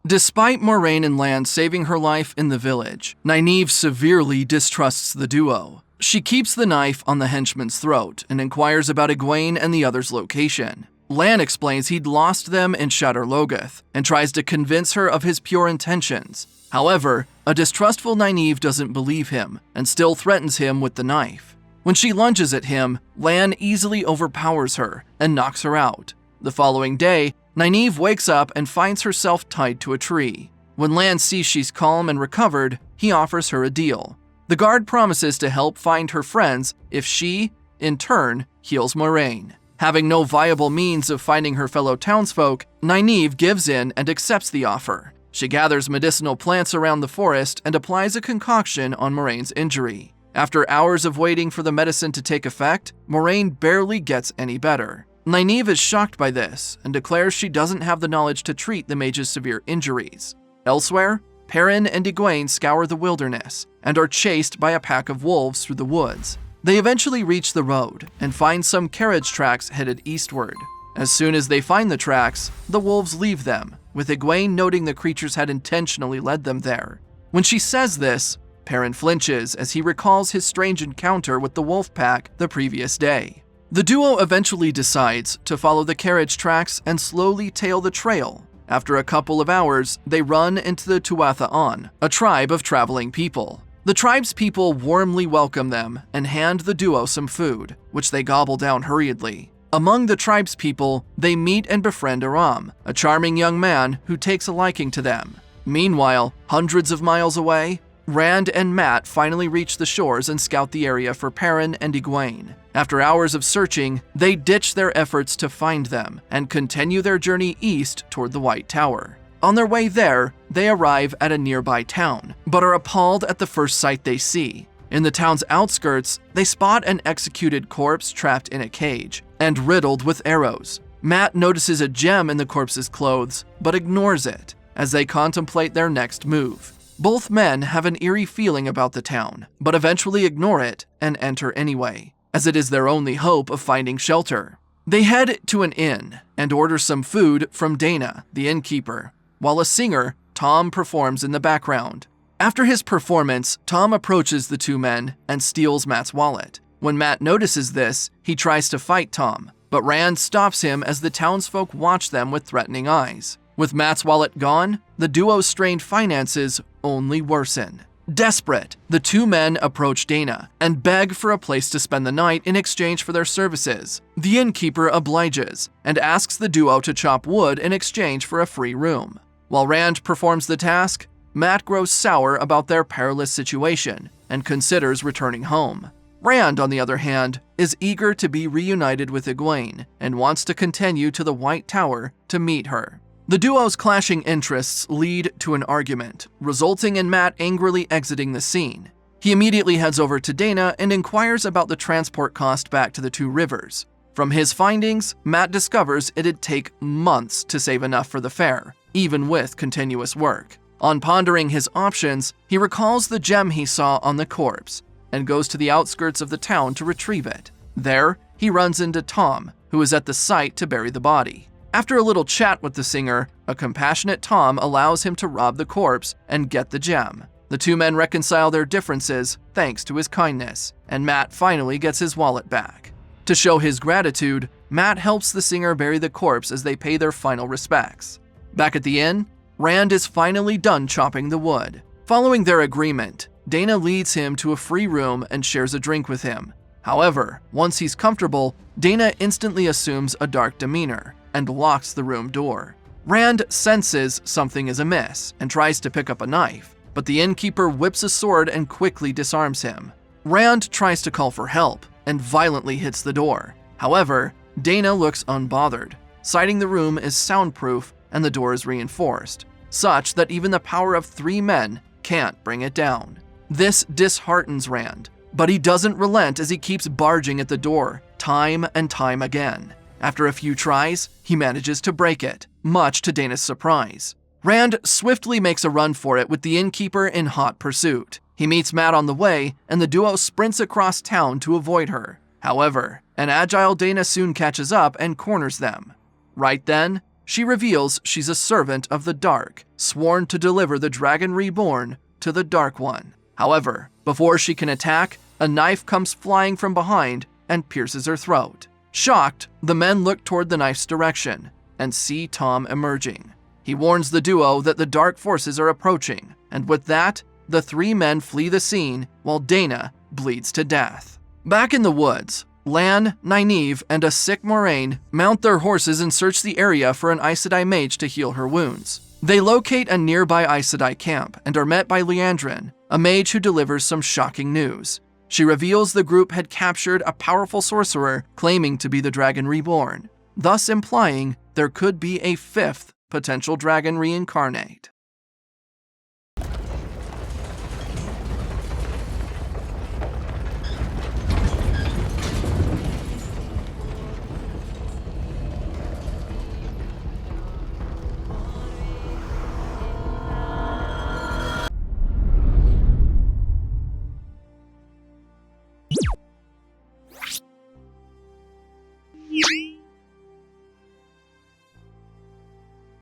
Despite Moiraine and Lan saving her life in the village, Nynaeve severely distrusts the duo. She keeps the knife on the henchman's throat and inquires about Egwene and the others' location. Lan explains he'd lost them in Shadar Logoth and tries to convince her of his pure intentions. However, a distrustful Nynaeve doesn't believe him and still threatens him with the knife. When she lunges at him, Lan easily overpowers her and knocks her out. The following day, Nynaeve wakes up and finds herself tied to a tree. When Lan sees she's calm and recovered, he offers her a deal. The guard promises to help find her friends if she, in turn, heals Moiraine. Having no viable means of finding her fellow townsfolk, Nynaeve gives in and accepts the offer. She gathers medicinal plants around the forest and applies a concoction on Moraine's injury. After hours of waiting for the medicine to take effect, Moiraine barely gets any better. Nynaeve is shocked by this and declares she doesn't have the knowledge to treat the mage's severe injuries. Elsewhere, Perrin and Egwene scour the wilderness and are chased by a pack of wolves through the woods. They eventually reach the road and find some carriage tracks headed eastward. As soon as they find the tracks, the wolves leave them, with Egwene noting the creatures had intentionally led them there. When she says this, Perrin flinches as he recalls his strange encounter with the wolf pack the previous day. The duo eventually decides to follow the carriage tracks and slowly tail the trail. After a couple of hours, they run into the Tuatha, a tribe of traveling people. The tribe's people warmly welcome them and hand the duo some food, which they gobble down hurriedly. Among the tribe's people, they meet and befriend Aram, a charming young man who takes a liking to them. Meanwhile, hundreds of miles away, Rand and Mat finally reach the shores and scout the area for Perrin and Egwene. After hours of searching, they ditch their efforts to find them and continue their journey east toward the White Tower. On their way there, they arrive at a nearby town, but are appalled at the first sight they see. In the town's outskirts, they spot an executed corpse trapped in a cage and riddled with arrows. Mat notices a gem in the corpse's clothes, but ignores it as they contemplate their next move. Both men have an eerie feeling about the town, but eventually ignore it and enter anyway, as it is their only hope of finding shelter. They head to an inn and order some food from Dana, the innkeeper, while a singer, Tom, performs in the background. After his performance, Tom approaches the two men and steals Mat's wallet. When Mat notices this, he tries to fight Tom, but Rand stops him as the townsfolk watch them with threatening eyes. With Mat's wallet gone, the duo's strained finances only worsen. Desperate, the two men approach Dana and beg for a place to spend the night in exchange for their services. The innkeeper obliges and asks the duo to chop wood in exchange for a free room. While Rand performs the task, Mat grows sour about their perilous situation and considers returning home. Rand, on the other hand, is eager to be reunited with Egwene and wants to continue to the White Tower to meet her. The duo's clashing interests lead to an argument, resulting in Mat angrily exiting the scene. He immediately heads over to Dana and inquires about the transport cost back to the Two Rivers. From his findings, Mat discovers it'd take months to save enough for the fare, even with continuous work. On pondering his options, he recalls the gem he saw on the corpse and goes to the outskirts of the town to retrieve it. There, he runs into Tom, who is at the site to bury the body. After a little chat with the singer, a compassionate Tom allows him to rob the corpse and get the gem. The two men reconcile their differences thanks to his kindness, and Mat finally gets his wallet back. To show his gratitude, Mat helps the singer bury the corpse as they pay their final respects. Back at the inn, Rand is finally done chopping the wood. Following their agreement, Dana leads him to a free room and shares a drink with him. However, once he's comfortable, Dana instantly assumes a dark demeanor and locks the room door. Rand senses something is amiss and tries to pick up a knife, but the innkeeper whips a sword and quickly disarms him. Rand tries to call for help and violently hits the door. However, Dana looks unbothered, citing the room is soundproof and the door is reinforced, such that even the power of 3 men can't bring it down. This disheartens Rand, but he doesn't relent as he keeps barging at the door time and time again. After a few tries, he manages to break it, much to Dana's surprise. Rand swiftly makes a run for it with the innkeeper in hot pursuit. He meets Mat on the way, and the duo sprints across town to avoid her. However, an agile Dana soon catches up and corners them. Right then, She reveals she's a servant of the Dark, sworn to deliver the Dragon Reborn to the Dark One. However, before she can attack, a knife comes flying from behind and pierces her throat. Shocked, the men look toward the knife's direction and see Tom emerging. He warns the duo that the dark forces are approaching, and with that, the three men flee the scene while Dana bleeds to death. Back in the woods, Lan, Nynaeve, and a sick Moiraine mount their horses and search the area for an Aes Sedai mage to heal her wounds. They locate a nearby Aes Sedai camp and are met by Liandrin, a mage who delivers some shocking news. She reveals the group had captured a powerful sorcerer claiming to be the Dragon Reborn, thus implying there could be a fifth potential dragon reincarnate.